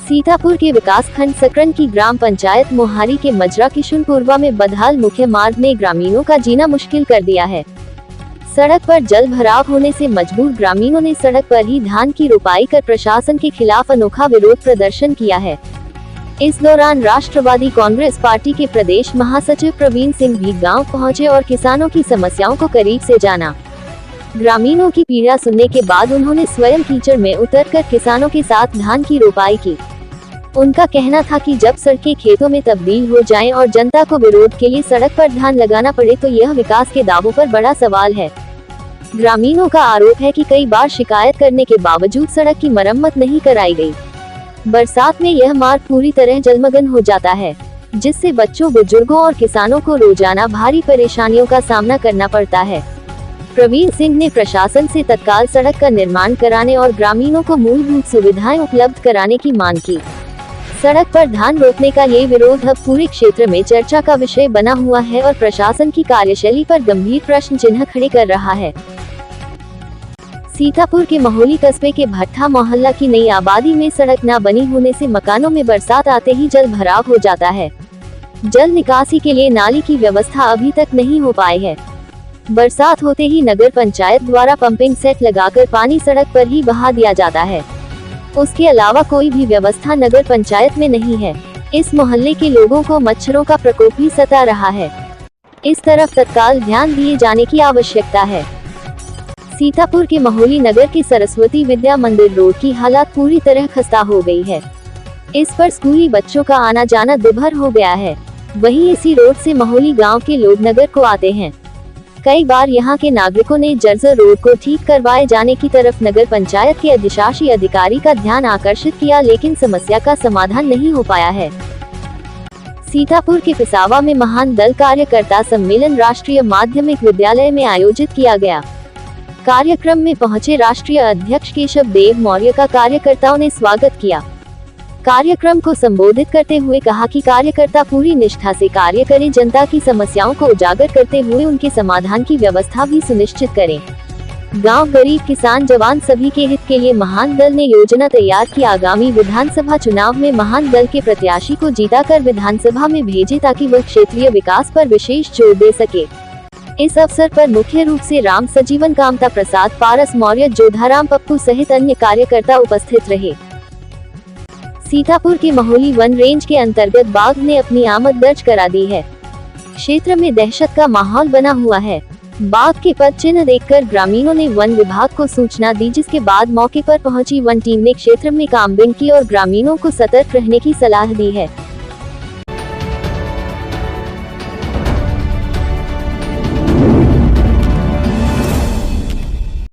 सीतापुर के विकासखंड सकरन की ग्राम पंचायत मोहारी के मजरा किशुनपुरवा में बदहाल मुख्य मार्ग ने ग्रामीणों का जीना मुश्किल कर दिया है। सड़क पर जल भराव होने से मजबूर ग्रामीणों ने सड़क पर ही धान की रोपाई कर प्रशासन के खिलाफ अनोखा विरोध प्रदर्शन किया है। इस दौरान राष्ट्रवादी कांग्रेस पार्टी के प्रदेश महासचिव प्रवीण सिंह भी गांव पहुंचे और किसानों की समस्याओं को करीब से जाना। ग्रामीणों की पीड़ा सुनने के बाद उन्होंने स्वयं कीचड़ में उतरकर किसानों के साथ धान की रोपाई की। उनका कहना था कि जब सड़कें खेतों में तब्दील हो जाएं और जनता को विरोध के लिए सड़क पर धान लगाना पड़े तो यह विकास के दावों पर बड़ा सवाल है। ग्रामीणों का आरोप है कि कई बार शिकायत करने के बावजूद सड़क की मरम्मत नहीं कराई गई। बरसात में यह मार्ग पूरी तरह जलमग्न हो जाता है, जिससे बच्चों, बुजुर्गों और किसानों को रोजाना भारी परेशानियों का सामना करना पड़ता है। प्रवीण सिंह ने प्रशासन से तत्काल सड़क का निर्माण कराने और ग्रामीणों को मूलभूत सुविधाएं उपलब्ध कराने की मांग की। सड़क पर धान रोपने का ये विरोध अब पूरे क्षेत्र में चर्चा का विषय बना हुआ है और प्रशासन की कार्यशैली पर गंभीर प्रश्न चिन्ह खड़े कर रहा है। सीतापुर के महोली कस्बे के भट्टा मोहल्ला की नई आबादी में सड़क न बनी होने से मकानों में बरसात आते ही जल भराव हो जाता है। जल निकासी के लिए नाली की व्यवस्था अभी तक नहीं हो पाई है। बरसात होते ही नगर पंचायत द्वारा पंपिंग सेट लगाकर पानी सड़क पर ही बहा दिया जाता है। उसके अलावा कोई भी व्यवस्था नगर पंचायत में नहीं है। इस मोहल्ले के लोगों को मच्छरों का प्रकोप भी सता रहा है। इस तरफ तत्काल ध्यान दिए जाने की आवश्यकता है। सीतापुर के महोली नगर के सरस्वती विद्या मंदिर रोड की हालत पूरी तरह खस्ता हो गई है। इस पर स्कूली बच्चों का आना जाना दुभर हो गया है। वहीं इसी रोड से महोली गांव के लोग नगर को आते हैं। कई बार यहां के नागरिकों ने जर्जर रोड को ठीक करवाए जाने की तरफ नगर पंचायत के अधिशासी अधिकारी का ध्यान आकर्षित किया, लेकिन समस्या का समाधान नहीं हो पाया है। सीतापुर के पिसावा में महान दल कार्यकर्ता सम्मेलन राष्ट्रीय माध्यमिक विद्यालय में आयोजित किया गया। कार्यक्रम में पहुंचे राष्ट्रीय अध्यक्ष केशव देव मौर्य का कार्यकर्ताओं ने स्वागत किया। कार्यक्रम को संबोधित करते हुए कहा कि कार्यकर्ता पूरी निष्ठा से कार्य करें, जनता की समस्याओं को उजागर करते हुए उनके समाधान की व्यवस्था भी सुनिश्चित करें। गांव, गरीब, किसान, जवान सभी के हित के लिए महान दल ने योजना तैयार की। आगामी विधानसभा चुनाव में महान दल के प्रत्याशी को जीताकर विधानसभा में भेजे ताकि वह क्षेत्रीय विकास पर विशेष जोर दे सके। इस अवसर पर मुख्य रूप से राम सजीवन, कामता प्रसाद, पारस मौर्य, जोधाराम पप्पू सहित अन्य कार्यकर्ता उपस्थित रहे। सीतापुर के महोली वन रेंज के अंतर्गत बाघ ने अपनी आमद दर्ज करा दी है। क्षेत्र में दहशत का माहौल बना हुआ है। बाघ के पद चिन्ह देखकर ग्रामीणों ने वन विभाग को सूचना दी, जिसके बाद मौके पर पहुंची वन टीम ने क्षेत्र में काम्बिंग की और ग्रामीणों को सतर्क रहने की सलाह दी है।